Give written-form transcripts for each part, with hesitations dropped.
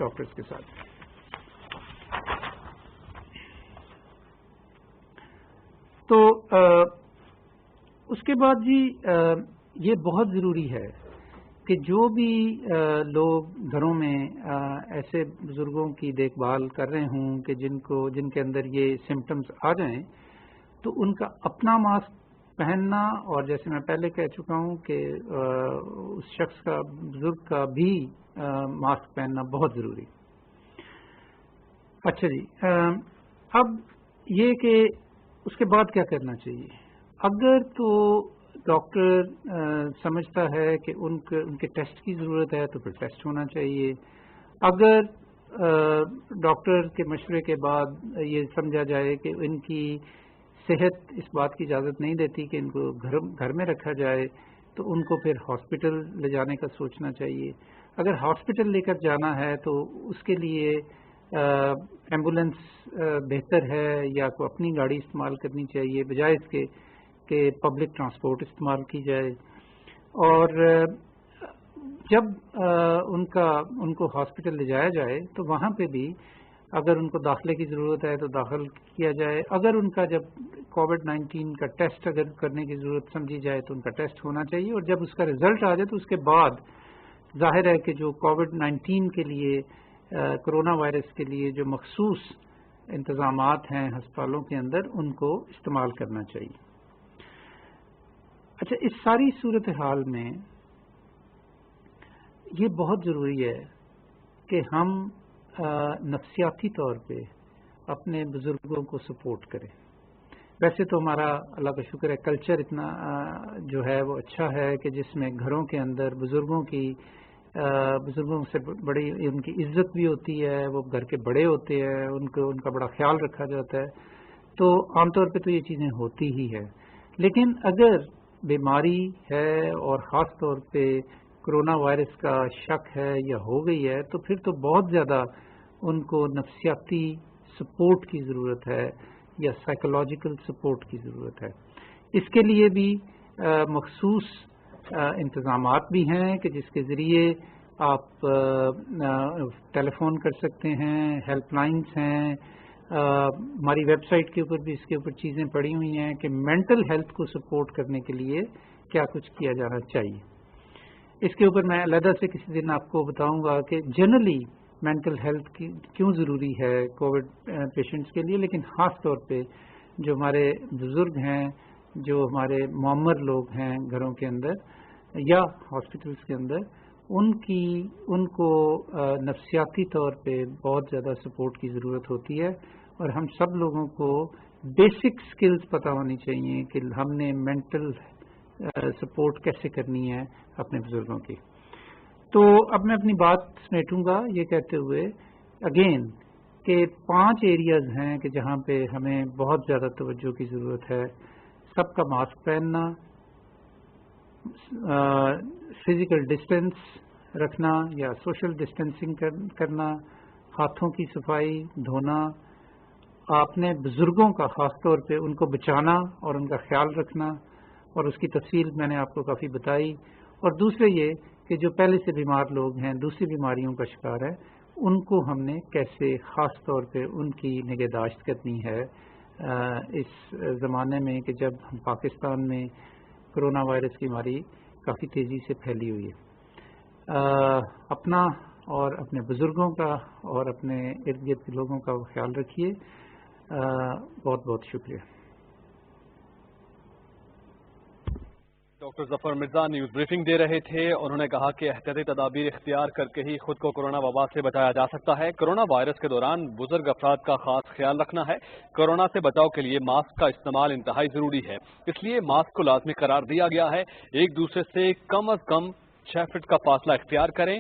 Doctors کے ساتھ. تو اس کے بعد جی یہ بہت ضروری ہے کہ جو بھی لوگ گھروں میں ایسے بزرگوں کی دیکھ بھال کر رہے ہوں کہ جن کے اندر یہ سمٹمز آ جائیں تو ان کا اپنا ماسک پہننا، اور جیسے میں پہلے کہہ چکا ہوں کہ اس شخص کا، بزرگ کا بھی ماسک پہننا بہت ضروری. اچھا جی، اب یہ کہ اس کے بعد کیا کرنا چاہیے. اگر تو ڈاکٹر سمجھتا ہے کہ ان کے ٹیسٹ کی ضرورت ہے تو پھر ٹیسٹ ہونا چاہیے. اگر ڈاکٹر کے مشورے کے بعد یہ سمجھا جائے کہ ان کی صحت اس بات کی اجازت نہیں دیتی کہ ان کو گھر میں رکھا جائے تو ان کو پھر ہاسپٹل لے جانے کا سوچنا چاہیے. اگر ہاسپٹل لے کر جانا ہے تو اس کے لیے ایمبولینس بہتر ہے یا کوئی اپنی گاڑی استعمال کرنی چاہیے بجائے اس کے کہ پبلک ٹرانسپورٹ استعمال کی جائے. اور جب ان کو ہاسپٹل لے جایا جائے تو وہاں پہ بھی اگر ان کو داخلے کی ضرورت ہے تو داخل کیا جائے. اگر ان کا جب کووڈ-19 کا ٹیسٹ اگر کرنے کی ضرورت سمجھی جائے تو ان کا ٹیسٹ ہونا چاہیے. اور جب اس کا رزلٹ آ جائے تو اس کے بعد ظاہر ہے کہ جو کووڈ-19 کے لیے، کرونا وائرس کے لیے جو مخصوص انتظامات ہیں ہسپتالوں کے اندر ان کو استعمال کرنا چاہیے. اچھا، اس ساری صورتحال میں یہ بہت ضروری ہے کہ ہم نفسیاتی طور پہ اپنے بزرگوں کو سپورٹ کریں. ویسے تو ہمارا اللہ کا شکر ہے کلچر اتنا جو ہے وہ اچھا ہے کہ جس میں گھروں کے اندر بزرگوں سے بڑی ان کی عزت بھی ہوتی ہے، وہ گھر کے بڑے ہوتے ہیں، ان کا بڑا خیال رکھا جاتا ہے. تو عام طور پہ تو یہ چیزیں ہوتی ہی ہے. لیکن اگر بیماری ہے اور خاص طور پہ کرونا وائرس کا شک ہے یا ہو گئی ہے تو پھر تو بہت زیادہ ان کو نفسیاتی سپورٹ کی ضرورت ہے یا سائیکولوجیکل سپورٹ کی ضرورت ہے. اس کے لیے بھی مخصوص انتظامات بھی ہیں کہ جس کے ذریعے آپ ٹیلی فون کر سکتے ہیں، ہیلپ لائنز ہیں. ہماری ویب سائٹ کے اوپر بھی اس کے اوپر چیزیں پڑی ہوئی ہیں کہ مینٹل ہیلتھ کو سپورٹ کرنے کے لیے کیا کچھ کیا جانا چاہیے. اس کے اوپر میں علیحدہ سے کسی دن آپ کو بتاؤں گا کہ جنرلی مینٹل ہیلتھ کی کیوں ضروری ہے کووڈ پیشنٹس کے لیے، لیکن خاص طور پہ جو ہمارے بزرگ ہیں، جو ہمارے معمر لوگ ہیں گھروں کے اندر یا ہاسپٹلس کے اندر، ان کو نفسیاتی طور پہ بہت زیادہ سپورٹ کی ضرورت ہوتی ہے. اور ہم سب لوگوں کو بیسک سکلز پتہ ہونی چاہیے کہ ہم نے مینٹل سپورٹ کیسے کرنی ہے اپنے بزرگوں کی. تو اب میں اپنی بات سمیٹوں گا یہ کہتے ہوئے اگین کہ 5 ایریاز ہیں کہ جہاں پہ ہمیں بہت زیادہ توجہ کی ضرورت ہے. سب کا ماسک پہننا، فزیکل ڈسٹینس رکھنا یا سوشل ڈسٹینسنگ کرنا، ہاتھوں کی صفائی، دھونا، اپنے بزرگوں کا خاص طور پہ ان کو بچانا اور ان کا خیال رکھنا، اور اس کی تفصیل میں نے آپ کو کافی بتائی. اور دوسرے یہ کہ جو پہلے سے بیمار لوگ ہیں، دوسری بیماریوں کا شکار ہے، ان کو ہم نے کیسے خاص طور پہ ان کی نگہداشت کرنی ہے اس زمانے میں کہ جب پاکستان میں کرونا وائرس کی بیماری کافی تیزی سے پھیلی ہوئی ہے. اپنا اور اپنے بزرگوں کا اور اپنے ارد گرد کے لوگوں کا خیال رکھیے. بہت بہت شکریہ. ڈاکٹر ظفر مرزا نیوز بریفنگ دے رہے تھے. انہوں نے کہا کہ احتیاطی تدابیر اختیار کر کے ہی خود کو کورونا وبا سے بچایا جا سکتا ہے. کورونا وائرس کے دوران بزرگ افراد کا خاص خیال رکھنا ہے. کورونا سے بچاؤ کے لیے ماسک کا استعمال انتہائی ضروری ہے، اس لیے ماسک کو لازمی قرار دیا گیا ہے. ایک دوسرے سے کم از کم 6 فٹ کا فاصلہ اختیار کریں.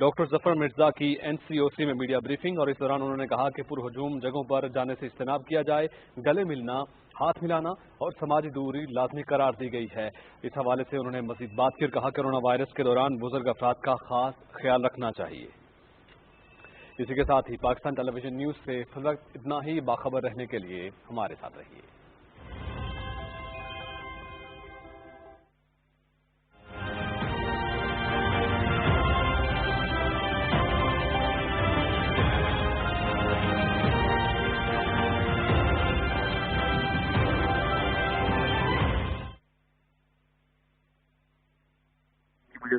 ڈاکٹر ظفر مرزا کی NCOC میں میڈیا بریفنگ، اور اس دوران انہوں نے کہا کہ پرہجوم جگہوں پر جانے سے اجتناب کیا جائے. گلے ملنا، ہاتھ ملانا اور سماجی دوری لازمی قرار دی گئی ہے. اس حوالے سے انہوں نے مزید بات کی اور کہا کہ کورونا وائرس کے دوران بزرگ افراد کا خاص خیال رکھنا چاہیے. اسی کے ساتھ ہی پاکستان ٹیلی ویژن نیوز سے فی الوقت اتنا ہی. باخبر رہنے کے لیے ہمارے ساتھ رہیے.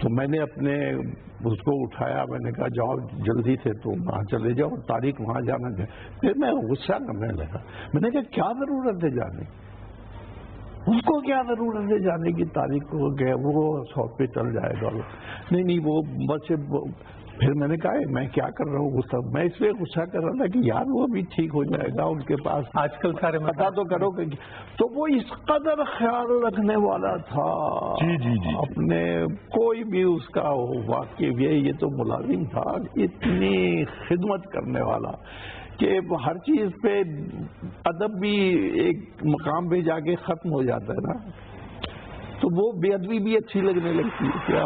تو میں نے اپنے اس کو اٹھایا, میں نے کہا جاؤ جلدی سے تم وہاں چلے جاؤ, طارق وہاں جانا ہے. پھر میں غصہ کرنے لگا, میں نے کہا کیا ضرورت ہے جانے کی, اس کو کیا ضرورت ہے جانے کی, طارق کو کہ وہ شاپ پہ چل جائے گا. نہیں وہ بس. پھر میں نے کہا میں کیا کر رہا ہوں غصہ, میں اس لیے غصہ کر رہا تھا کہ یار وہ بھی ٹھیک ہو جائے گا, ان کے پاس آج کل سارے پتا تو کرو کہ. تو وہ اس قدر خیال رکھنے والا تھا جی اپنے, کوئی بھی اس کا واقعی یہ تو ملازم تھا, اتنی خدمت کرنے والا کہ ہر چیز پہ ادب بھی ایک مقام پہ جا کے ختم ہو جاتا ہے نا, تو وہ بے ادبی بھی اچھی لگنے لگتی ہے.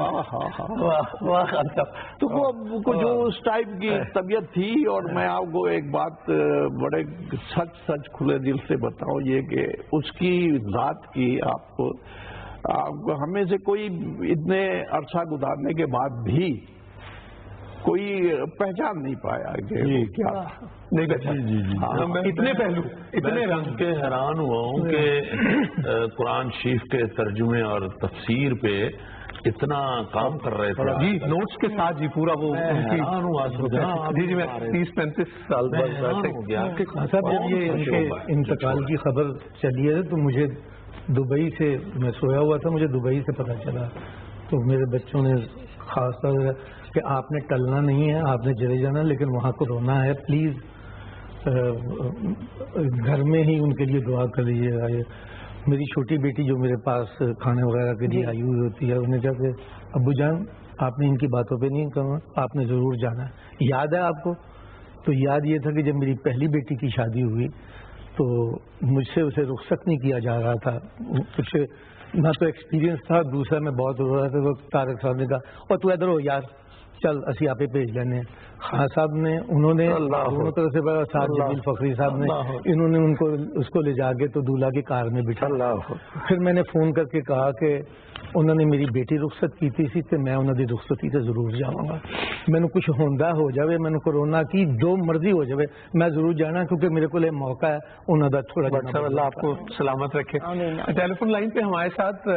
تو وہ جو اس ٹائپ کی طبیعت تھی. اور میں آپ کو ایک بات بڑے سچ کھلے دل سے بتاؤں, یہ کہ اس کی ذات کی آپ کو ہمیں سے کوئی اتنے عرصہ گزارنے کے بعد بھی کوئی پہچان نہیں پایا کہ کیا نہیں پہچان. اتنے پہلو اتنے رنگ کے حیران ہوا ہوں کہ قرآن شریف کے ترجمے اور تفسیر پہ اتنا کام کر رہے تھے جی, نوٹس کے ساتھ جی پورا وہ حیران ہوا. جی میں 30-35 سال بعد ہو گیا. صاحب جب یہ ان کے انتقال کی خبر چلی ہے تو مجھے دبئی سے, میں سویا ہوا تھا, مجھے دبئی سے پتہ چلا. تو میرے بچوں نے خاص طور کہ آپ نے ٹلنا نہیں ہے, آپ نے چلے جانا, لیکن وہاں کو رونا ہے, پلیز گھر میں ہی ان کے لیے دعا کر لیجیے گا. میری چھوٹی بیٹی جو میرے پاس کھانے وغیرہ کے لیے آئی ہوئی ہوتی ہے, انہیں کہا کہ ابو جان آپ نے ان کی باتوں پہ نہیں کرنا, آپ نے ضرور جانا ہے. یاد ہے آپ کو؟ تو یاد یہ تھا کہ جب میری پہلی بیٹی کی شادی ہوئی تو مجھ سے اسے رخصت نہیں کیا جا رہا تھا. کچھ نہ تو ایکسپیرینس تھا, دوسرا میں بہت رو رہا تھا. تو طارق صاحب نے کہا اور تو ادھر ہو یار, چل اسی آپ بھیج لینے. خان صاحب نے, انہوں نے دونوں طرف سے صاحب جمیل فخری صاحب نے, انہوں نے ان کو اس کو لے جا کے تو دولہا کی کار میں بٹھا. پھر میں نے فون کر کے کہا کہ انہوں نے میری بیٹی رخصت کی تھی کہ میں انہوں نے رخصتی سے ضرور جاؤں گا. میں نے کچھ ہوندہ ہو جائے, میں نے کورونا کی جو مرضی ہو جائے, میں ضرور جانا, کیونکہ میرے کو یہ موقع ہے انہوں نے تھوڑا. اللہ آپ کو سلامت رکھے. ٹیلی فون لائن پہ ہمارے ساتھ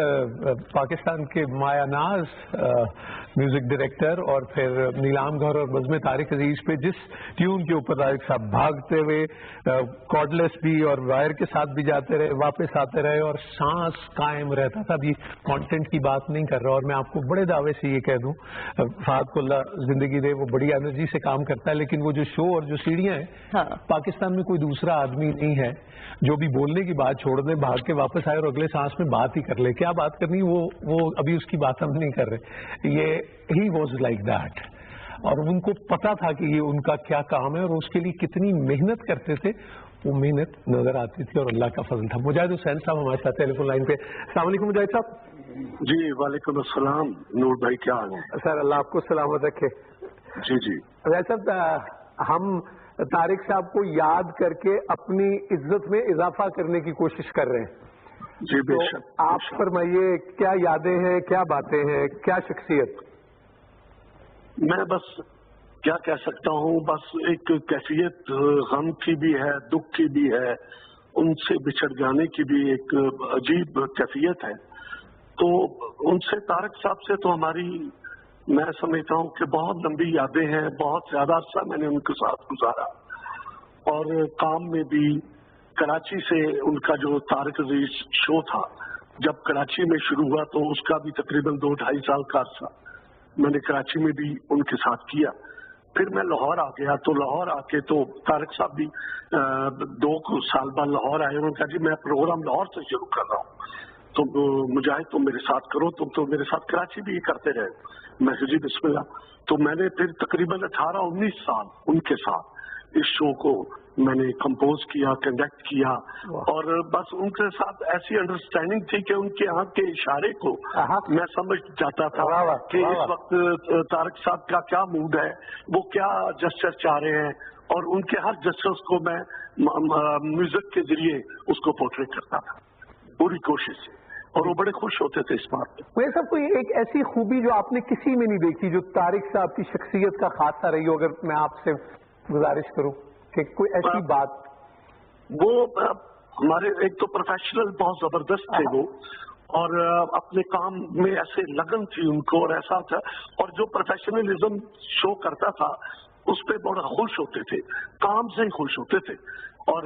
پاکستان کے مایا ناز میوزک ڈائریکٹر, اور پھر نیلام گھر اور بزم طارق عزیز پہ جس ٹیون کے اوپر طارق صاحب بھاگتے ہوئے کارڈلیس بھی اور وائر کے ساتھ بھی جاتے رہے, واپس آتے رہے, اور سانس قائم رہتا تھا. ابھی کانٹینٹ کی بات نہیں کر رہا, اور میں آپ کو بڑے دعوے سے یہ کہہ دوں, فہد کو اللہ زندگی دے, وہ بڑی انرجی سے کام کرتا ہے, لیکن وہ جو شو اور جو سیڑھیاں ہیں, پاکستان میں کوئی دوسرا آدمی نہیں ہے جو بھی بولنے کی بات چھوڑ دے, بھاگ کے واپس آئے اور اگلے سانس میں بات ہی کر لے. کیا بات کرنی وہ ابھی اس کی بات ہم نہیں کر رہے. یہ ہی واز لائک دیٹ, اور ان کو پتا تھا کہ یہ ان کا کیا کام ہے اور اس کے لیے کتنی محنت کرتے تھے. وہ محنت نظر آتی تھی اور اللہ کا فضل تھا. مجاہد حسین صاحب ہمارے ساتھ ٹیلی فون لائن پہ. السلام علیکم مجاہد صاحب. جی وعلیکم السلام. نور بھائی کیا حال ہے؟ سر اللہ آپ کو سلامت رکھے. جی صاحب, ہم طارق صاحب کو یاد کر کے اپنی عزت میں اضافہ کرنے کی کوشش کر رہے ہیں. جی بے شک. آپ فرمائیے, کیا یادیں ہیں, کیا باتیں ہیں, کیا شخصیت؟ میں بس کیا کہہ سکتا ہوں, بس ایک کیفیت غم کی بھی ہے, دکھ کی بھی ہے, ان سے بچھڑ جانے کی بھی ایک عجیب کیفیت ہے. تو ان سے, طارق صاحب سے تو ہماری, میں سمجھتا ہوں کہ بہت لمبی یادیں ہیں. بہت زیادہ عرصہ میں نے ان کے ساتھ گزارا, اور کام میں بھی. کراچی سے ان کا جو طارق عزیز شو تھا, جب کراچی میں شروع ہوا تو اس کا بھی تقریباً 2-2.5 سال کا عرصہ میں نے کراچی میں بھی ان کے ساتھ کیا. پھر میں لاہور آ گیا, تو لاہور آ کے تو طارق صاحب بھی 2 سال بعد لاہور آئے. انہوں نے کہا جی میں پروگرام لاہور سے شروع کر رہا ہوں, تو مجاہد تم میرے ساتھ کرو. تم تو میرے ساتھ کراچی بھی کرتے رہے. میں جی بسم اللہ. تو میں نے پھر تقریباً 18-19 سال ان کے ساتھ اس شو کو میں نے کمپوز کیا, کنڈکٹ کیا, اور بس ان کے ساتھ ایسی انڈرسٹینڈنگ تھی کہ ان کے ہاتھ کے اشارے کو میں سمجھ جاتا تھا کہ اس وقت طارق صاحب کا کیا موڈ ہے, وہ کیا جسچر چاہ رہے ہیں, اور ان کے ہر جسچرز کو میں میوزک کے ذریعے اس کو پورٹریٹ کرتا تھا پوری کوشش سے, اور وہ بڑے خوش ہوتے تھے اس بات پہ. وہ سب کوئی ایک ایسی خوبی جو آپ نے کسی میں نہیں دیکھی, جو طارق صاحب کی شخصیت کا خاصہ رہی ہو, اگر میں آپ سے گزارش کروں کہ کوئی ایسی بات. وہ ہمارے ایک تو پروفیشنل بہت زبردست تھے وہ, اور اپنے کام میں ایسے لگن تھی ان کو، اور ایسا تھا، اور جو پروفیشنلزم شو کرتا تھا اس پہ بڑا خوش ہوتے تھے، کام سے ہی خوش ہوتے تھے. اور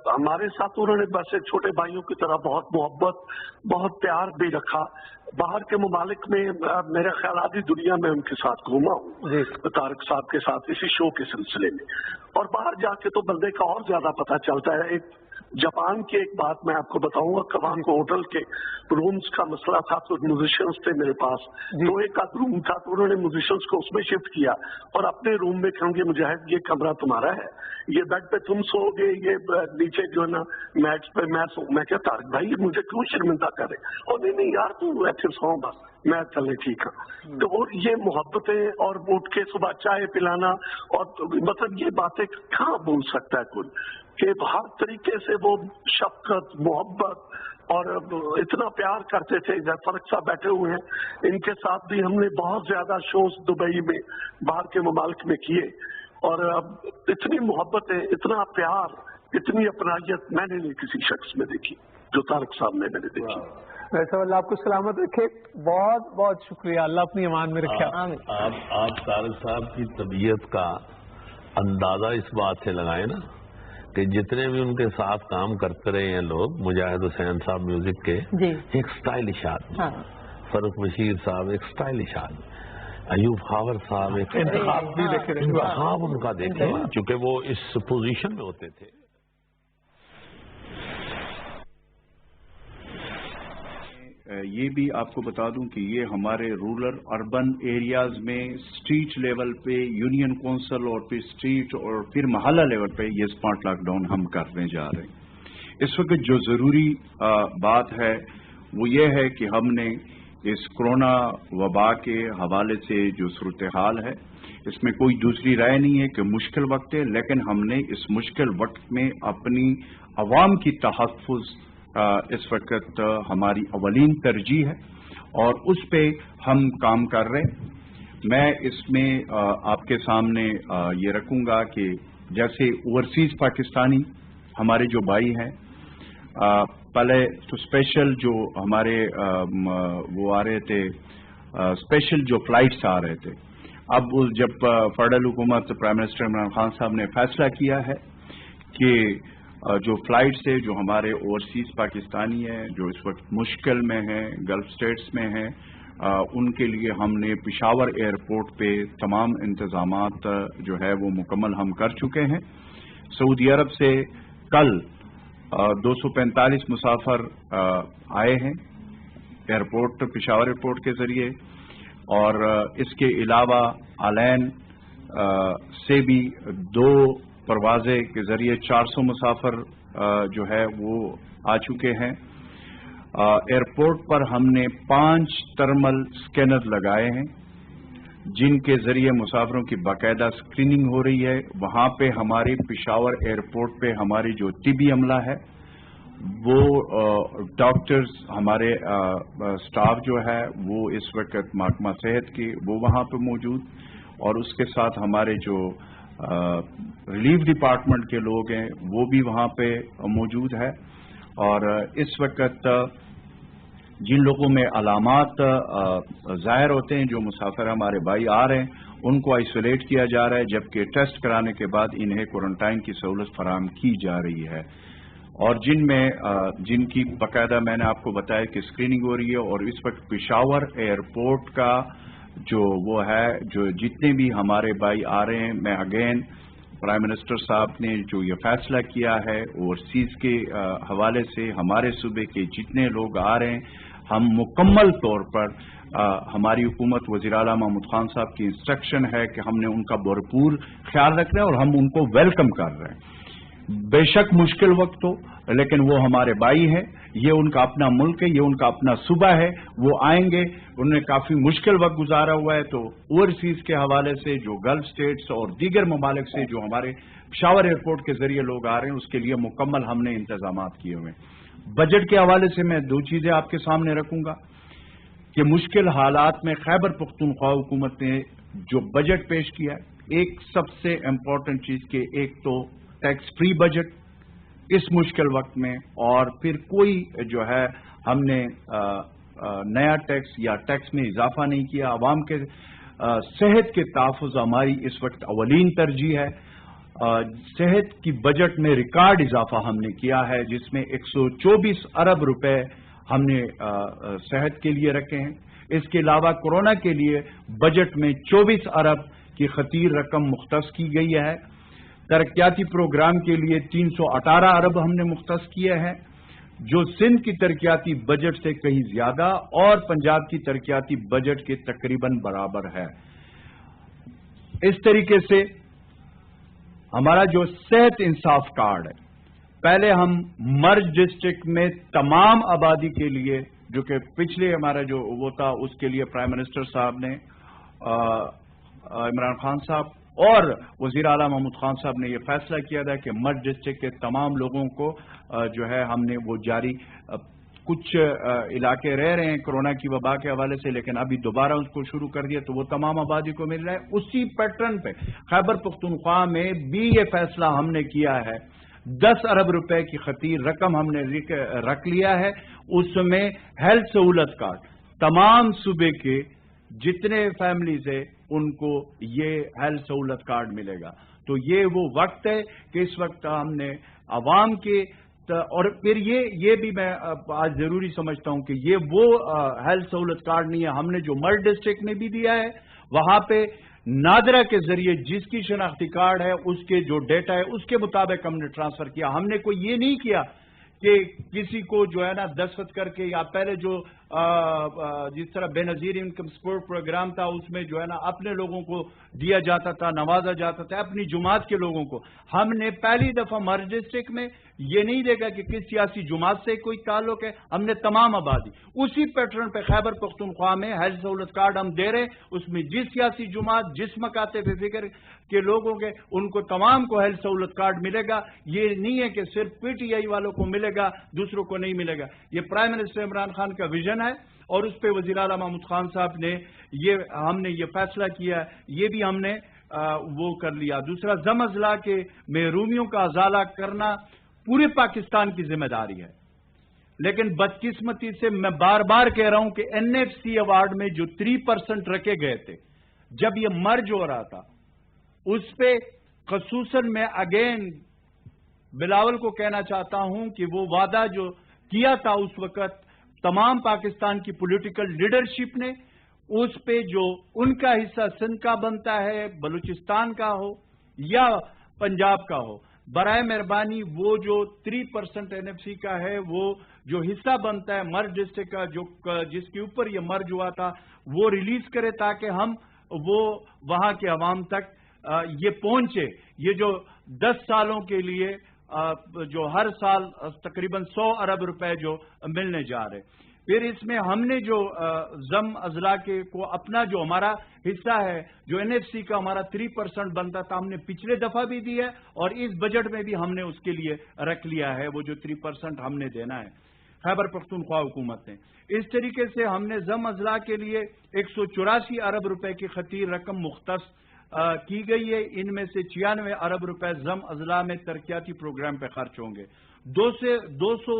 ہمارے ساتھ انہوں نے بس ایک چھوٹے بھائیوں کی طرح بہت محبت، بہت پیار بھی رکھا. باہر کے ممالک میں میرے خیال آدھی دنیا میں ان کے ساتھ گھوما ہوں طارق صاحب کے ساتھ اسی شو کے سلسلے میں. اور باہر جا کے تو بندے کا اور زیادہ پتہ چلتا ہے. ایک جاپان کی ایک بات میں آپ کو بتاؤں گا، وہاں کو ہوٹل کے رومز کا مسئلہ تھا، تو میوزیشنز تھے میرے پاس، تو ایک آدھ روم تھا، تو انہوں نے میوزیشنز کو اس میں شفٹ کیا اور اپنے روم میں کہیں گے مجاہد یہ کمرہ تمہارا ہے، یہ بیڈ پہ تم سو گے، یہ نیچے جو ہے نا میٹس پہ میں سو. میں کیا طارق بھائی یہ مجھے کیوں شرمندہ کرے؟ اور نہیں یار تو ایسے سو بس میں چلے ٹھیک ہے. تو وہ یہ محبتیں اور اٹھ کے صبح چائے پلانا، اور مطلب یہ باتیں کہاں بول سکتا ہے کوئی، کہ ہر طریقے سے وہ شفقت، محبت اور اتنا پیار کرتے تھے. فرق صاحب بیٹھے ہوئے ہیں، ان کے ساتھ بھی ہم نے بہت زیادہ شوز دبئی میں باہر کے ممالک میں کیے، اور اتنی محبتیں، اتنا پیار، اتنی اپنائیت میں نے نہیں کسی شخص میں دیکھی جو طارق صاحب نے میں نے دیکھی. ویسے اللہ آپ کو سلامت رکھے. بہت بہت شکریہ، اللہ اپنی امان میں رکھے. آپ طارق صاحب کی طبیعت کا اندازہ اس بات سے لگائیں نا کہ جتنے بھی ان کے ساتھ کام کرتے رہے ہیں لوگ، مجاہد حسین صاحب میوزک کے ایک اسٹائلش آدمی، فاروق بشیر صاحب ایک اسٹائلش آدمی، ایوب خاور صاحب ایک انتخاب ان کا دیکھیں چونکہ وہ اس پوزیشن میں ہوتے تھے. یہ بھی آپ کو بتا دوں کہ یہ ہمارے رورل اربن ایریاز میں اسٹریٹ لیول پہ یونین کونسل اور پھر اسٹریٹ اور پھر محلہ لیول پہ یہ اسمارٹ لاک ڈاؤن ہم کرنے جا رہے ہیں. اس وقت جو ضروری بات ہے وہ یہ ہے کہ ہم نے اس کورونا وبا کے حوالے سے جو صورتحال ہے اس میں کوئی دوسری رائے نہیں ہے کہ مشکل وقت ہے، لیکن ہم نے اس مشکل وقت میں اپنی عوام کی تحفظ اس وقت ہماری اولین ترجیح ہے اور اس پہ ہم کام کر رہے ہیں. میں اس میں آپ کے سامنے یہ رکھوں گا کہ جیسے اوورسیز پاکستانی ہمارے جو بھائی ہیں، پہلے تو اسپیشل جو ہمارے وہ آ رہے تھے، اسپیشل جو فلائٹس آ رہے تھے، اب جب فیڈرل حکومت پرائم منسٹر عمران خان صاحب نے فیصلہ کیا ہے کہ جو فلائٹس ہے جو ہمارے اوورسیز پاکستانی ہیں جو اس وقت مشکل میں ہیں، گلف اسٹیٹس میں ہیں، ان کے لیے ہم نے پشاور ایئرپورٹ پہ تمام انتظامات جو ہے وہ مکمل ہم کر چکے ہیں. سعودی عرب سے کل 245 مسافر آئے ہیں ایئرپورٹ، پشاور ایئرپورٹ کے ذریعے، اور اس کے علاوہ علین سے بھی 2 پروازیں کے ذریعے 400 مسافر جو ہے وہ آ چکے ہیں. ایئرپورٹ پر ہم نے 5 تھرمل اسکینر لگائے ہیں جن کے ذریعے مسافروں کی باقاعدہ اسکریننگ ہو رہی ہے. وہاں پہ ہماری پشاور ایئرپورٹ پہ ہماری جو طبی عملہ ہے وہ ڈاکٹرز، ہمارے سٹاف جو ہے وہ اس وقت محکمہ صحت کی وہ وہاں پہ موجود، اور اس کے ساتھ ہمارے جو ریلیف ڈپارٹمنٹ کے لوگ ہیں وہ بھی وہاں پہ موجود ہے. اور اس وقت جن لوگوں میں علامات ظاہر ہوتے ہیں، جو مسافر ہمارے بھائی آ رہے ہیں، ان کو آئسولیٹ کیا جا رہا ہے، جبکہ ٹیسٹ کرانے کے بعد انہیں کوارنٹائن کی سہولت فراہم کی جا رہی ہے. اور جن کی باقاعدہ میں نے آپ کو بتایا کہ اسکریننگ ہو رہی ہے. اور اس وقت پشاور ایئرپورٹ کا جو وہ ہے، جو جتنے بھی ہمارے بھائی آ رہے ہیں، میں اگین پرائم منسٹر صاحب نے جو یہ فیصلہ کیا ہے اوورسیز کے حوالے سے، ہمارے صوبے کے جتنے لوگ آ رہے ہیں، ہم مکمل طور پر ہماری حکومت وزیر اعلیٰ محمود خان صاحب کی انسٹرکشن ہے کہ ہم نے ان کا بھرپور خیال رکھ رہے ہیں اور ہم ان کو ویلکم کر رہے ہیں. بے شک مشکل وقت ہو لیکن وہ ہمارے بھائی ہیں، یہ ان کا اپنا ملک ہے، یہ ان کا اپنا صوبہ ہے، وہ آئیں گے. انہوں نے کافی مشکل وقت گزارا ہوا ہے، تو اوورسیز کے حوالے سے جو گلف اسٹیٹس اور دیگر ممالک سے جو ہمارے پشاور ایئرپورٹ کے ذریعے لوگ آ رہے ہیں اس کے لیے مکمل ہم نے انتظامات کیے ہوئے ہیں. بجٹ کے حوالے سے میں 2 چیزیں آپ کے سامنے رکھوں گا کہ مشکل حالات میں خیبر پختونخوا حکومت نے جو بجٹ پیش کیا ہے، ایک سب سے امپورٹنٹ چیز کہ ایک تو ٹیکس فری بجٹ اس مشکل وقت میں، اور پھر کوئی جو ہے ہم نے نیا ٹیکس یا ٹیکس میں اضافہ نہیں کیا. عوام کے صحت کے تحفظ ہماری اس وقت اولین ترجیح ہے. صحت کی بجٹ میں ریکارڈ اضافہ ہم نے کیا ہے جس میں 124 ارب روپے ہم نے صحت کے لیے رکھے ہیں. اس کے علاوہ کورونا کے لیے بجٹ میں 24 ارب کی خطیر رقم مختص کی گئی ہے. ترقیاتی پروگرام کے لیے 318 ارب ہم نے مختص کیے ہیں جو سندھ کی ترقیاتی بجٹ سے کہیں زیادہ اور پنجاب کی ترقیاتی بجٹ کے تقریباً برابر ہے. اس طریقے سے ہمارا جو صحت انصاف کارڈ ہے، پہلے ہم مرج ڈسٹرکٹ میں تمام آبادی کے لیے، جو کہ پچھلے ہمارا جو وہ تھا اس کے لیے پرائم منسٹر صاحب نے، عمران خان صاحب اور وزیر اعلیٰ محمود خان صاحب نے یہ فیصلہ کیا تھا کہ مرج ڈسٹرکٹ کے تمام لوگوں کو جو ہے ہم نے وہ جاری، کچھ علاقے رہ رہے ہیں کورونا کی وبا کے حوالے سے لیکن ابھی دوبارہ اس کو شروع کر دیا تو وہ تمام آبادی کو مل رہا ہے. اسی پیٹرن پہ خیبر پختونخوا میں بھی یہ فیصلہ ہم نے کیا ہے. 10 ارب روپے کی خطیر رقم ہم نے رکھ لیا ہے. اس میں ہیلتھ سہولت کارڈ تمام صوبے کے جتنے فیملیز ہیں ان کو یہ ہیلتھ سہولت کارڈ ملے گا. تو یہ وہ وقت ہے کہ اس وقت ہم نے عوام کے، اور پھر یہ بھی میں آج ضروری سمجھتا ہوں کہ یہ وہ ہیلتھ سہولت کارڈ نہیں ہے. ہم نے جو مرج ڈسٹرکٹ میں بھی دیا ہے وہاں پہ نادرا کے ذریعے جس کی شناختی کارڈ ہے اس کے جو ڈیٹا ہے اس کے مطابق ہم نے ٹرانسفر کیا. ہم نے کوئی یہ نہیں کیا کہ کسی کو جو ہے نا دستخط کر کے، یا پہلے جو جس طرح بے نظیر انکم سپورٹ پروگرام تھا اس میں جو ہے نا اپنے لوگوں کو دیا جاتا تھا، نوازا جاتا تھا اپنی جماعت کے لوگوں کو. ہم نے پہلی دفعہ مرج ڈسٹرکٹ میں یہ نہیں دیکھا کہ کس سیاسی جماعت سے کوئی تعلق ہے، ہم نے تمام آبادی اسی پیٹرن پہ خیبر پختونخوا میں ہیلتھ سہولت کارڈ ہم دے رہے ہیں. اس میں جس سیاسی جماعت، جس مکاتب فکر کے لوگوں کے، ان کو تمام کو ہیلتھ سہولت کارڈ ملے گا. یہ نہیں ہے کہ صرف پی ٹی آئی والوں کو ملے گا دوسروں کو نہیں ملے گا. یہ پرائم منسٹر عمران خان کا ویژن ہے اور اس پہ وزیر اعلیٰ محمود خان صاحب نے ہم نے یہ فیصلہ کیا ہے، یہ بھی ہم نے وہ کر لیا. دوسرا، ضم اضلاع کے محرومیوں کا ازالہ کرنا پورے پاکستان کی ذمہ داری ہے، لیکن بدقسمتی سے میں بار بار کہہ رہا ہوں کہ این ایف سی ایوارڈ میں جو 3% رکھے گئے تھے جب یہ مرج ہو رہا تھا، اس پہ خصوصاً میں اگین بلاول کو کہنا چاہتا ہوں کہ وہ وعدہ جو کیا تھا اس وقت تمام پاکستان کی پولیٹیکل لیڈرشپ نے، اس پہ جو ان کا حصہ سندھ کا بنتا ہے، بلوچستان کا ہو یا پنجاب کا ہو، برائے مہربانی وہ جو 3% این ایف سی کا ہے وہ جو حصہ بنتا ہے مرج ڈسٹرکٹ کا، جس کے اوپر یہ مرج ہوا تھا، وہ ریلیز کرے تاکہ ہم وہ وہاں کے عوام تک یہ پہنچے. یہ جو 10 سالوں کے لیے جو ہر سال تقریباً 100 ارب روپے جو ملنے جا رہے. پھر اس میں ہم نے جو ضم اضلاع کے کو اپنا جو ہمارا حصہ ہے جو این ایف سی کا ہمارا 3% بنتا تھا، ہم نے پچھلے دفعہ بھی دیا ہے اور اس بجٹ میں بھی ہم نے اس کے لیے رکھ لیا ہے وہ جو 3% ہم نے دینا ہے خیبر پختونخوا حکومت نے. اس طریقے سے ہم نے ضم اضلاع کے لیے 184 ارب روپے کی خطیر رقم مختص کی گئی ہے. ان میں سے 96 ارب روپے ضم اضلاع میں ترقیاتی پروگرام پہ خرچ ہوں گے. 200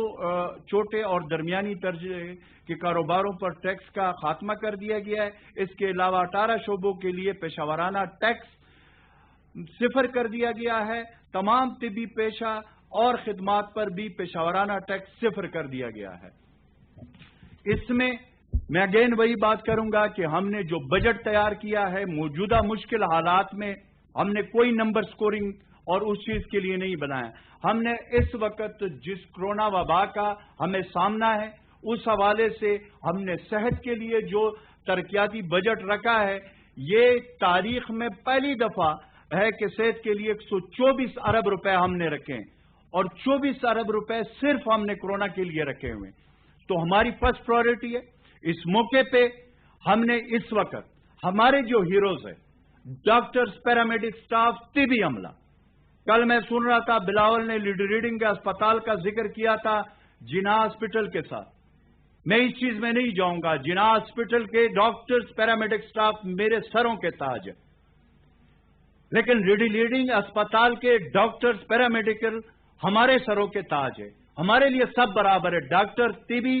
چھوٹے اور درمیانی درجے کے کاروباروں پر ٹیکس کا خاتمہ کر دیا گیا ہے. اس کے علاوہ 18 شعبوں کے لیے پیشہ ورانہ ٹیکس صفر کر دیا گیا ہے. تمام طبی پیشہ اور خدمات پر بھی پیشہ ورانہ ٹیکس صفر کر دیا گیا ہے. اس میں اگین وہی بات کروں گا کہ ہم نے جو بجٹ تیار کیا ہے موجودہ مشکل حالات میں ہم نے کوئی نمبر سکورنگ اور اس چیز کے لیے نہیں بنایا. ہم نے اس وقت جس کورونا وبا کا ہمیں سامنا ہے اس حوالے سے ہم نے صحت کے لیے جو ترقیاتی بجٹ رکھا ہے، یہ تاریخ میں پہلی دفعہ ہے کہ صحت کے لیے 124 ارب روپے ہم نے رکھے ہیں اور 24 ارب روپے صرف ہم نے کورونا کے لیے رکھے ہوئے. تو ہماری فرسٹ پرائرٹی ہے. اس موقع پہ ہم نے اس وقت ہمارے جو ہیروز ہیں، ڈاکٹرز، پیرامیڈک سٹاف، طبی عملہ، کل میں سن رہا تھا بلاول نے ریڈنگ کے اسپتال کا ذکر کیا تھا جناح ہاسپٹل کے ساتھ. میں اس چیز میں نہیں جاؤں گا. جناح ہاسپٹل کے ڈاکٹرز، پیرامیڈک سٹاف میرے سروں کے تاج ہے، لیکن ریڈنگ اسپتال کے ڈاکٹرز، پیرامیڈیکل ہمارے سروں کے تاج ہے. ہمارے لیے سب برابر ہے. ڈاکٹر، طبی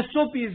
SOPs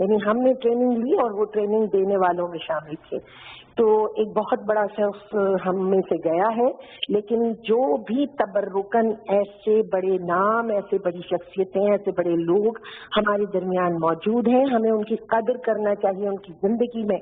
یعنی ہم نے ٹریننگ لی اور وہ ٹریننگ دینے والوں میں شامل تھے. تو ایک بہت بڑا شخص ہم میں سے گیا ہے، لیکن جو بھی تبرکن ایسے بڑے نام، ایسے بڑی شخصیتیں، ایسے بڑے لوگ ہمارے درمیان موجود ہیں، ہمیں ان کی قدر کرنا چاہیے. ان کی زندگی میں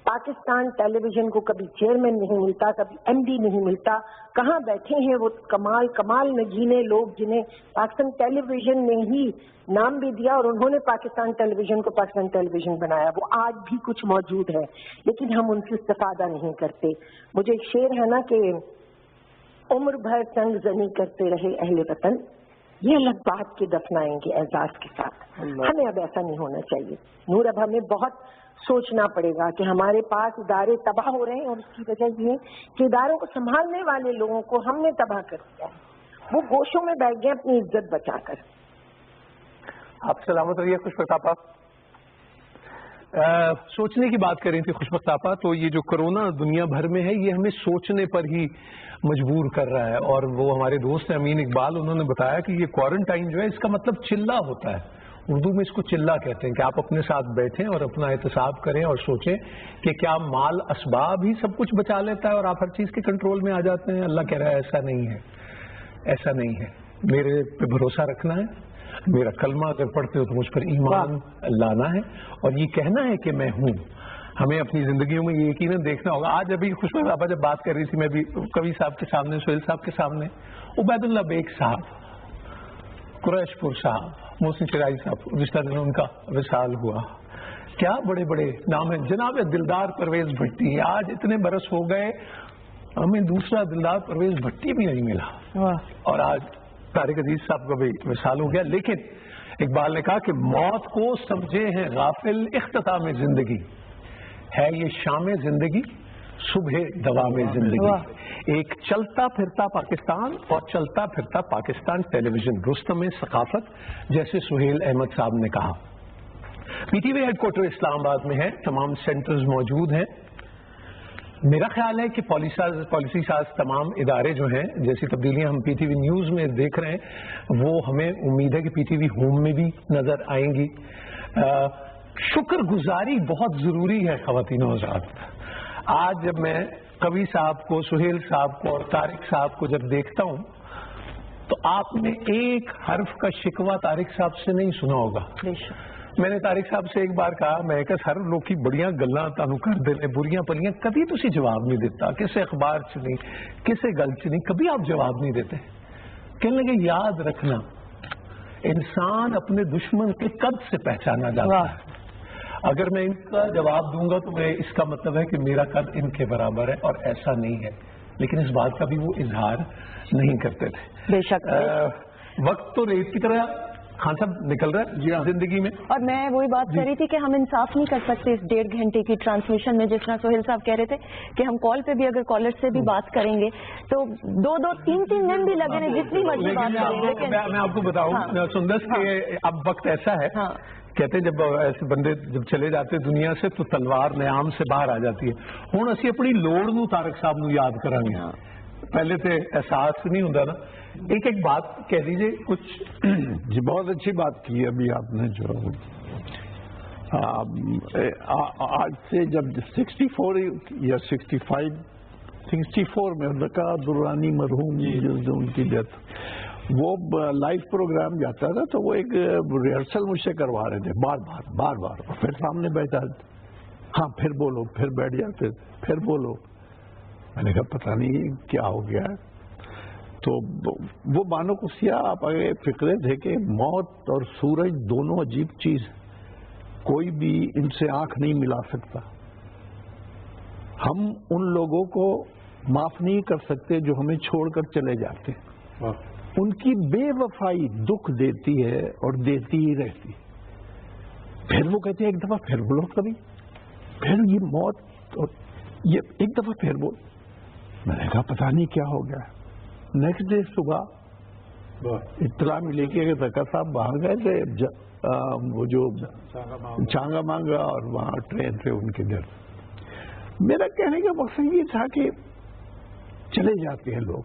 پاکستان ٹیلی ویژن کو کبھی چیئرمین نہیں ملتا، کبھی ایم ڈی نہیں ملتا. کہاں بیٹھے ہیں وہ کمال نگینے لوگ جنہیں پاکستان ٹیلی ویژن نے ہی نام بھی دیا اور انہوں نے پاکستان ٹیلی ویژن کو پاکستان ٹیلی ویژن بنایا. وہ آج بھی کچھ موجود ہے لیکن ہم ان سے استفادہ نہیں کرتے. مجھے ایک شعر ہے نا کہ عمر بھر تنگ زنی کرتے رہے اہل وطن، یہ الگ بات کے دفنائیں گے اعزاز کے ساتھ. ہمیں اب ایسا نہیں ہونا چاہیے. نور، اب ہمیں بہت سوچنا پڑے گا کہ ہمارے پاس ادارے تباہ ہو رہے ہیں اور اس کی وجہ یہ ہے کہ اداروں کو سنبھالنے والے لوگوں کو ہم نے تباہ کر دیا ہے. وہ گوشوں میں بیٹھ گئے اپنی عزت بچا کر. آپ سلامت رہیے خوشبخت آپا. سوچنے کی بات کر رہی تھی خوشبخت آپا، تو یہ جو کرونا دنیا بھر میں ہے یہ ہمیں سوچنے پر ہی مجبور کر رہا ہے. اور وہ ہمارے دوست امین اقبال، انہوں نے بتایا کہ یہ کوارنٹائن جو ہے اس کا مطلب چلہ ہوتا ہے. اردو میں اس کو چلہ کہتے ہیں کہ آپ اپنے ساتھ بیٹھیں اور اپنا احتساب کریں اور سوچیں کہ کیا مال اسباب ہی سب کچھ بچا لیتا ہے اور آپ ہر چیز کے کنٹرول میں آ جاتے ہیں. اللہ کہہ رہا ہے ایسا نہیں ہے، ایسا نہیں ہے. میرے پہ بھروسہ رکھنا ہے، میرا کلمہ اگر پڑھتے ہو تو مجھ پر ایمان لانا ہے اور یہ کہنا ہے کہ میں ہوں. ہمیں اپنی زندگیوں میں یہ یقیناً دیکھنا ہوگا. آج ابھی خوشبخت آپا جب بات کر رہی تھی، میں بھی کبھی صاحب کے سامنے، سہیل صاحب کے سامنے، عبید اللہ بیگ صاحب، قریش پور صاحب، محسن چرائی صاحب، رشتہ داروں ان کا وصال ہوا. کیا بڑے بڑے نام ہیں. جناب دلدار پرویز بھٹی، آج اتنے برس ہو گئے ہمیں دوسرا دلدار پرویز بھٹی بھی نہیں ملا اور آج طارق عزیز صاحب کا بھی وصال ہو گیا. لیکن اقبال نے کہا کہ موت کو سمجھے ہیں غافل اختتام زندگی، ہے یہ شام زندگی صبح دوام زندگی. ایک چلتا پھرتا پاکستان اور چلتا پھرتا پاکستان ٹیلی ویژن، رستم ثقافت، جیسے سہیل احمد صاحب نے کہا. P T V headquarter Islamabad میں ہے، تمام سینٹرز موجود ہیں. میرا خیال ہے کہ پالیسی ساز تمام ادارے جو ہیں، جیسی تبدیلیاں ہم پی ٹی وی نیوز میں دیکھ رہے ہیں وہ ہمیں امید ہے کہ پی ٹی وی ہوم میں بھی نظر آئیں گی. شکر گزاری بہت ضروری ہے خواتین و حضرات. آج جب میں کبھی صاحب کو، سہیل صاحب کو اور طارق صاحب کو جب دیکھتا ہوں تو آپ نے ایک حرف کا شکوہ طارق صاحب سے نہیں سنا ہوگا. میں نے طارق صاحب سے ایک بار کہا، میں کہ ہر لوگ کی بڑیاں گلاں تانوں کر دے بریاں پلیاں، کبھی تسی جواب نہیں دیتا، کسے اخبار چ نہیں، کسے گل چ نہیں، کبھی آپ جواب نہیں دیتے. کہنے لگے یاد رکھنا انسان اپنے دشمن کے قد سے پہچانا جاتا ہے. اگر میں ان کا جواب دوں گا تو میں اس کا مطلب ہے کہ میرا قد ان کے برابر ہے، اور ایسا نہیں ہے. لیکن اس بات کا بھی وہ اظہار نہیں کرتے تھے. بے شک وقت تو ریت کی طرح خان صاحب نکل رہا ہے زندگی میں. اور میں وہی بات کر رہی تھی کہ ہم انصاف نہیں کر سکتے اس 1.5 گھنٹے کی ٹرانسمیشن میں. جس طرح سہیل صاحب کہہ رہے تھے کہ ہم کال پہ بھی اگر کالر سے بھی بات کریں گے تو 2-2, 3-3 دن بھی لگے ہیں جتنی مرضی بات کریں گے. میں آپ کو بتاؤں سندس کہ اب وقت ایسا ہے، کہتے ہیں جب ایسے بندے جب چلے جاتے دنیا سے تو تلوار نیام سے باہر آ جاتی ہے. ہوں اسی اپنی لوڑ نو طارق صاحب نو یاد کریں گے. پہلے تو احساس نہیں ہوتا نا. ایک بات کہہ دیجیے کچھ. جی بہت اچھی بات کی ابھی آپ نے. جو آج سے جب 64 یا 64 میں لکا درانی مرحوم ان کی ڈیتھ، وہ لائیو پروگرام جاتا تھا تو وہ ایک ریہرسل مجھ سے کروا رہے تھے بار بار اور پھر سامنے بیٹھا، ہاں پھر بولو، پھر بیٹھ جاتے، پھر بولو. میں نے کہا پتہ نہیں کیا ہو گیا ہے. تو وہ بانو کو سیاہ آپ آگے فکرے تھے کہ موت اور سورج دونوں عجیب چیز، کوئی بھی ان سے آنکھ نہیں ملا سکتا. ہم ان لوگوں کو معاف نہیں کر سکتے جو ہمیں چھوڑ کر چلے جاتے ہیں. ان کی بے وفائی دکھ دیتی ہے اور دیتی ہی رہتی. پھر وہ کہتے ہیں ایک دفعہ پھر بولو کبھی، پھر یہ موت اور یہ ایک دفعہ پھر بول. میں نے کہا پتہ نہیں کیا ہو گیا. نیکسٹ ڈے صبح اطلاع ملی کہ رکا صاحب وہاں گئے تھے وہ جو چانگا مانگا اور وہاں ٹرین تھے ان کے گھر. میرا کہنے کا مقصد یہ تھا کہ چلے جاتے ہیں لوگ،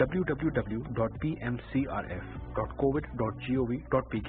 www.pmcrf.covid.gov.pk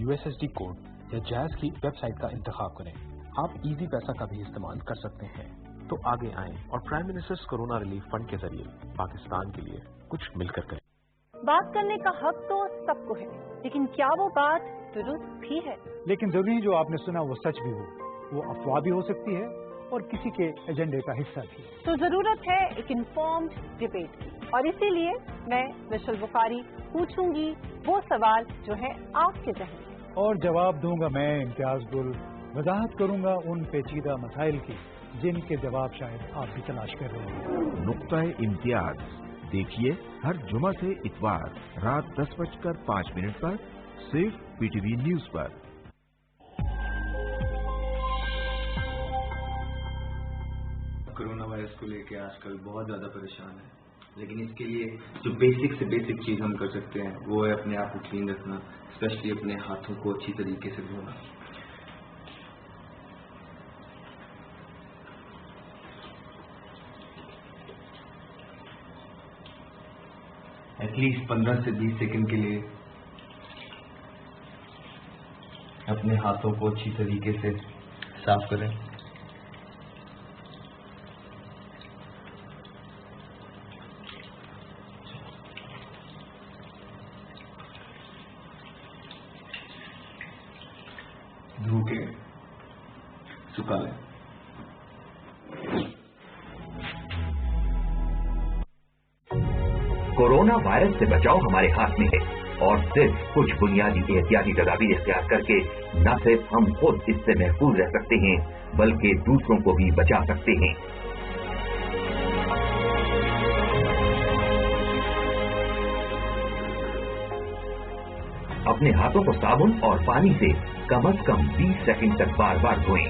USSD کوڈ یا جائز کی ویب سائٹ کا انتخاب کریں. آپ ایزی پیسہ کا بھی استعمال کر سکتے ہیں. تو آگے آئیں اور prime ministers corona relief fund کے ذریعے پاکستان کے لیے کچھ مل کر کریں. بات کرنے کا حق تو سب کو ہے، لیکن کیا وہ بات درست بھی ہے؟ لیکن ضروری جو آپ نے سنا وہ سچ بھی ہو، وہ افواہ بھی ہو سکتی ہے اور کسی کے ایجنڈے کا حصہ بھی. تو ضرورت ہے ایک انفارمڈ ڈبیٹ کی، اور اسی لیے میں مشل بخاری پوچھوں گی وہ سوال جو ہے آپ کے ذہن میں، اور جواب دوں گا میں امتیاز گل. وضاحت کروں گا ان پیچیدہ مسائل کی جن کے جواب شاید آپ بھی تلاش کر رہے ہیں. نقطۂ امتیاز دیکھیے ہر جمعہ سے اتوار رات 10:05 پر صرف PTV نیوز پر. کورونا وائرس کو لے کے آج کل بہت زیادہ پریشان ہے، لیکن اس کے لیے جو بیسک سے بیسک چیز ہم کر سکتے ہیں وہ ہے اپنے آپ کو کلین رکھنا، اسپیشلی اپنے ہاتھوں کو اچھی طریقے سے دھونا. ایٹ لیسٹ 15 سے 20 سیکنڈ کے لیے اپنے ہاتھوں کو اچھی طریقے سے صاف کریں. دھو کے سکھا لیں. کورونا وائرس سے بچاؤ ہمارے ہاتھ میں ہے، اور صرف کچھ بنیادی احتیاطی تدابیر اختیار کر کے نہ صرف ہم خود اس سے محفوظ رہ سکتے ہیں بلکہ دوسروں کو بھی بچا سکتے ہیں. اپنے ہاتھوں کو صابن اور پانی سے کم از کم 20 سیکنڈ تک بار بار دھوئیں.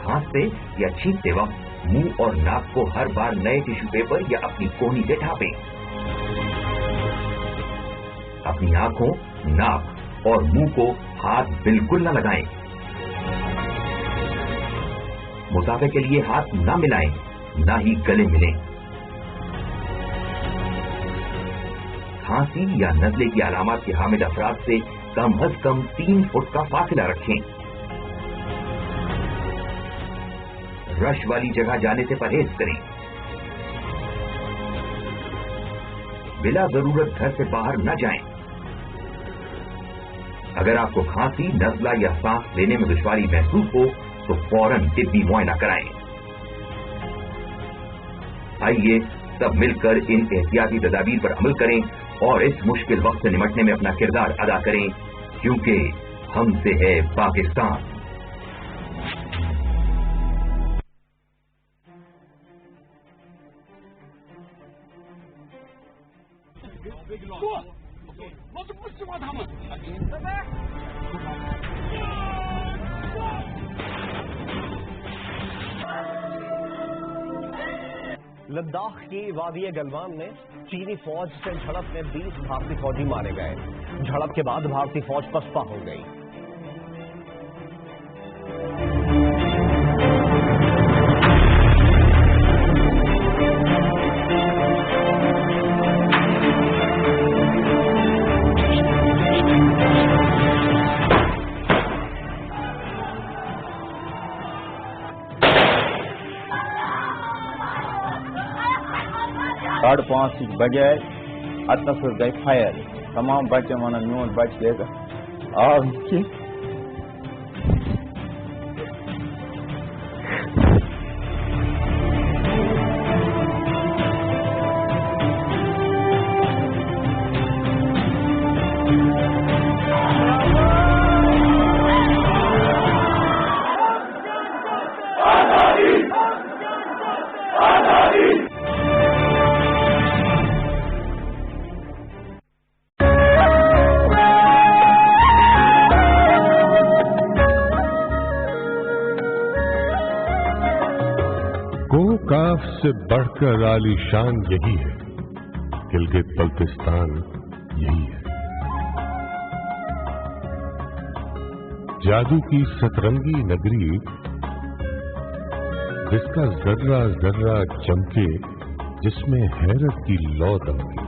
کھانستے یا چھینکتے وقت منہ اور ناک کو ہر بار نئے ٹیشو پیپر یا اپنی کونی سے ڈھانپیں. اپنی آنکھوں، ناک اور منہ کو ہاتھ بالکل نہ لگائیں. مسافے کے لیے ہاتھ نہ ملائیں، نہ ہی گلے ملیں. کھانسی یا نزلے کی علامات کے حامل افراد سے کم از کم 3 فٹ کا فاصلہ رکھیں. رش والی جگہ جانے سے پرہیز کریں. بلا ضرورت گھر سے باہر نہ جائیں. اگر آپ کو کھانسی، نزلہ یا سانس لینے میں دشواری محسوس ہو تو فوراً طبی معائنہ کرائیں. آئیے سب مل کر ان احتیاطی تدابیر پر عمل کریں اور اس مشکل وقت سے نمٹنے میں اپنا کردار ادا کریں، کیونکہ ہم سے ہے پاکستان. لداخ کی وادی گلوان میں چینی فوج سے جھڑپ میں 20 بھارتی فوجی مارے گئے. جھڑپ کے بعد بھارتی فوج پسپا ہو گئی. ساڑھے 5 بجے اتنس گئی فائر. تمام بچے ونان میون بچہ دے گا آو کی سے بڑھ کر عالی شان یہی ہے، گلگت بلتستان یہی ہے. جادو کی سترنگی نگری جس کا ذرہ ذرہ چمکے، جس میں حیرت کی لو دمکے.